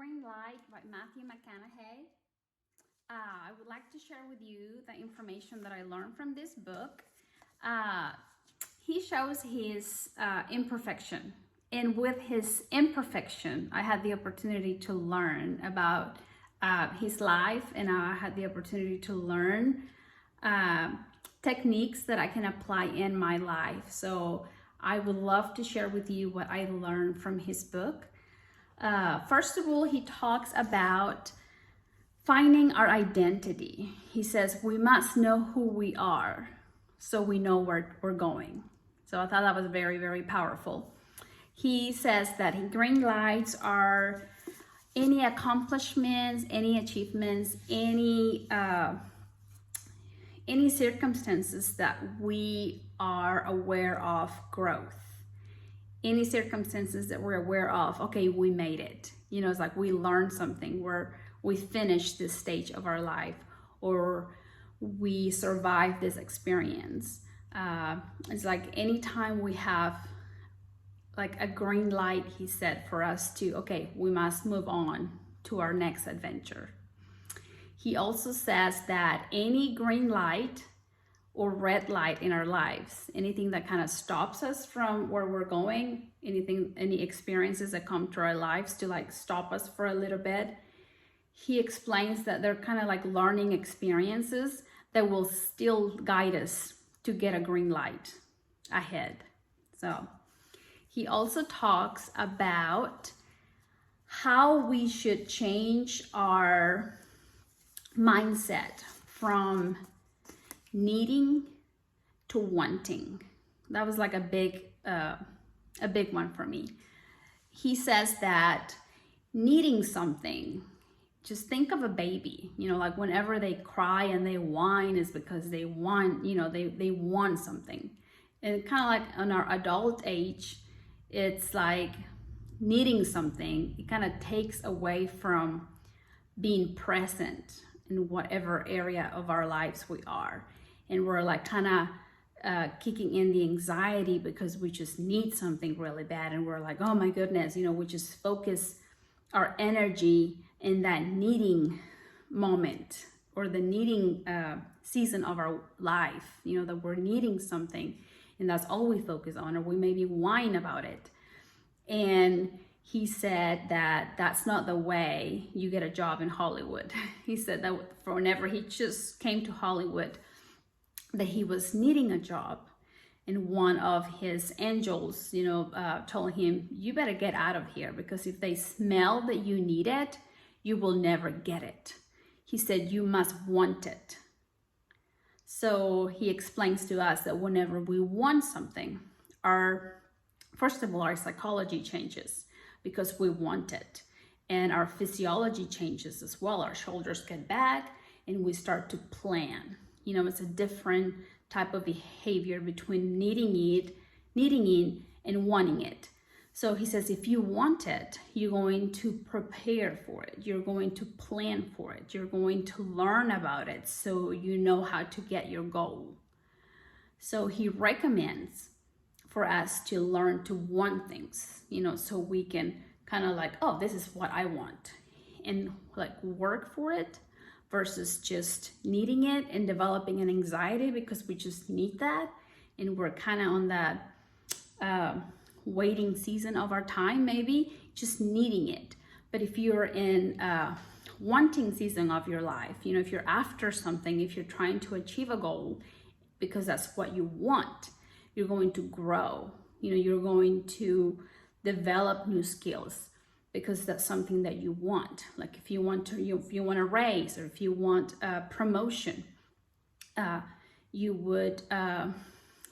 Green Light by Matthew McConaughey. I would like to share with you the information that I learned from this book. He shows his imperfection, and with his imperfection, I had the opportunity to learn about his life, and I had the opportunity to learn techniques that I can apply in my life. So I would love to share with you what I learned from his book. First of all, he talks about finding our identity. He says we must know who we are so we know where we're going. So I thought that was very, very powerful. He says that green lights are any accomplishments, any achievements, any circumstances that we are aware of growth. Any circumstances that we're aware of, okay, we made it. You know, it's like we learned something, we finished this stage of our life, or we survived this experience. It's like anytime we have like a green light, he said, for us to, okay, we must move on to our next adventure. He also says that any green light or red light in our lives, anything that kind of stops us from where we're going, any experiences that come to our lives to like stop us for a little bit, he explains that they're kind of like learning experiences that will still guide us to get a green light ahead. So he also talks about how we should change our mindset from needing to wanting. That was like a big one for me. He says that needing something, just think of a baby, you know, like whenever they cry and they whine is because they want, you know, they want something. And kind of like on our adult age, it's like needing something, it kind of takes away from being present in whatever area of our lives we are. And we're like kind of kicking in the anxiety because we just need something really bad. And we're like, oh my goodness, you know, we just focus our energy in that needing moment or the needing season of our life, you know, that we're needing something and that's all we focus on, or we maybe whine about it. And he said that that's not the way you get a job in Hollywood. He said that for whenever he just came to Hollywood, that he was needing a job, and one of his angels, you know, told him, you better get out of here, because if they smell that you need it, you will never get it. He said, you must want it. So he explains to us that whenever we want something, first of all, our psychology changes because we want it. And our physiology changes as well. Our shoulders get back and we start to plan. You know, it's a different type of behavior between needing it and wanting it. So he says, if you want it, you're going to prepare for it. You're going to plan for it. You're going to learn about it so you know how to get your goal. So he recommends for us to learn to want things, you know, so we can kind of like, oh, this is what I want, and like work for it versus just needing it and developing an anxiety because we just need that. And we're kind of on that waiting season of our time, maybe just needing it. But if you're in wanting season of your life, you know, if you're after something, if you're trying to achieve a goal because that's what you want, you're going to grow, you know, you're going to develop new skills because that's something that you want. Like if you want a raise, or if you want a promotion, you would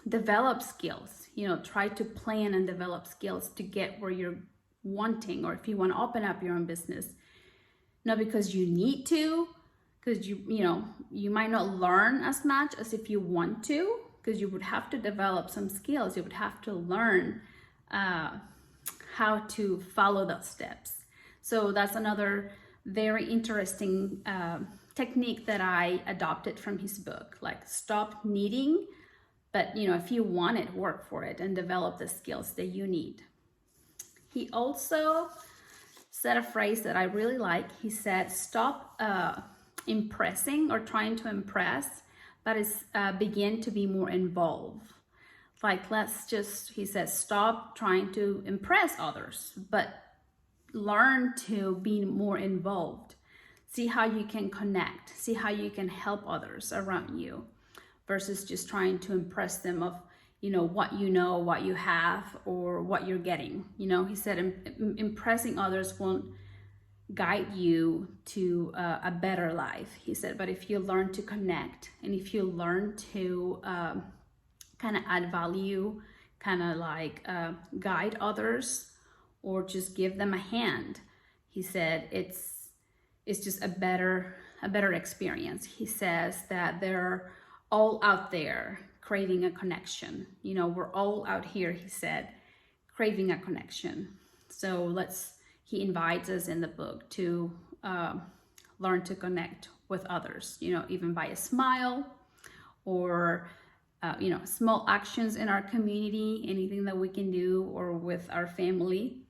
develop skills, you know, try to plan and develop skills to get where you're wanting. Or if you want to open up your own business, not because you need to, because you know, you might not learn as much as if you want to, because you would have to develop some skills. You would have to learn how to follow those steps. So that's another very interesting technique that I adopted from his book. Like, stop needing, but you know, if you want it, work for it and develop the skills that you need. He also said a phrase that I really like. He said, stop impressing or trying to impress, but begin to be more involved. Like, he says, stop trying to impress others, but learn to be more involved. See how you can connect, see how you can help others around you versus just trying to impress them of, what you have, or what you're getting. He said impressing others won't guide you to a better life. He said, but if you learn to connect, and if you learn to kind of add value, kind of like guide others, or just give them a hand, he said it's just a better experience. He says that they're all out there craving a connection. We're all out here, he said, craving a connection. So he invites us in the book to learn to connect with others, even by a smile, or small actions in our community, anything that we can do, or with our family,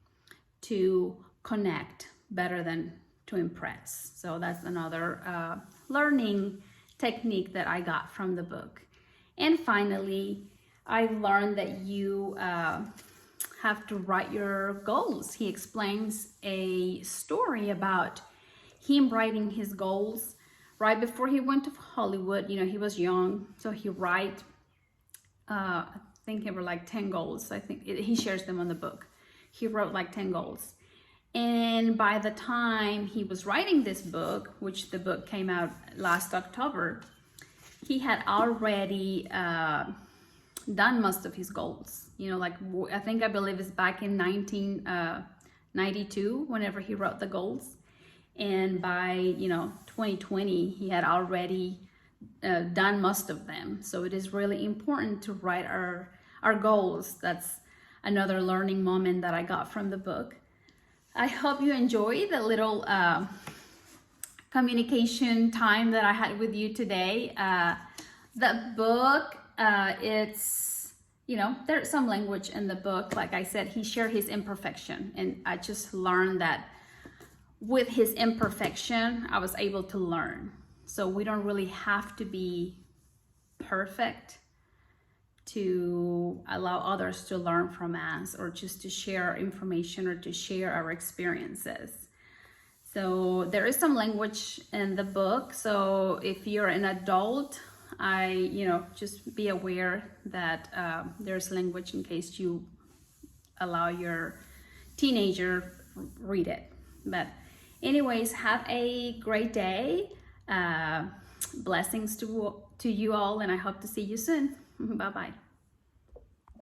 to connect better than to impress. So that's another learning technique that I got from the book. And finally, I learned that you have to write your goals. He explains a story about him writing his goals right before he went to Hollywood. He was young, so he I think there were like 10 goals. I think he shares them on the book. He wrote like 10 goals. And by the time he was writing this book, which the book came out last October, he had already done most of his goals. I believe it's back in 1992, whenever he wrote the goals. And by, 2020, he had already done most of them. So it is really important to write our goals. That's another learning moment that I got from the book. I hope you enjoy the little communication time that I had with you today. The book, there's some language in the book. Like I said, he shared his imperfection, and I just learned that with his imperfection, I was able to learn. So we don't really have to be perfect to allow others to learn from us, or just to share information, or to share our experiences. So there is some language in the book. So if you're an adult, just be aware that there's language in case you allow your teenager read it. But anyways, have a great day. Blessings to you all, and I hope to see you soon. Bye-bye.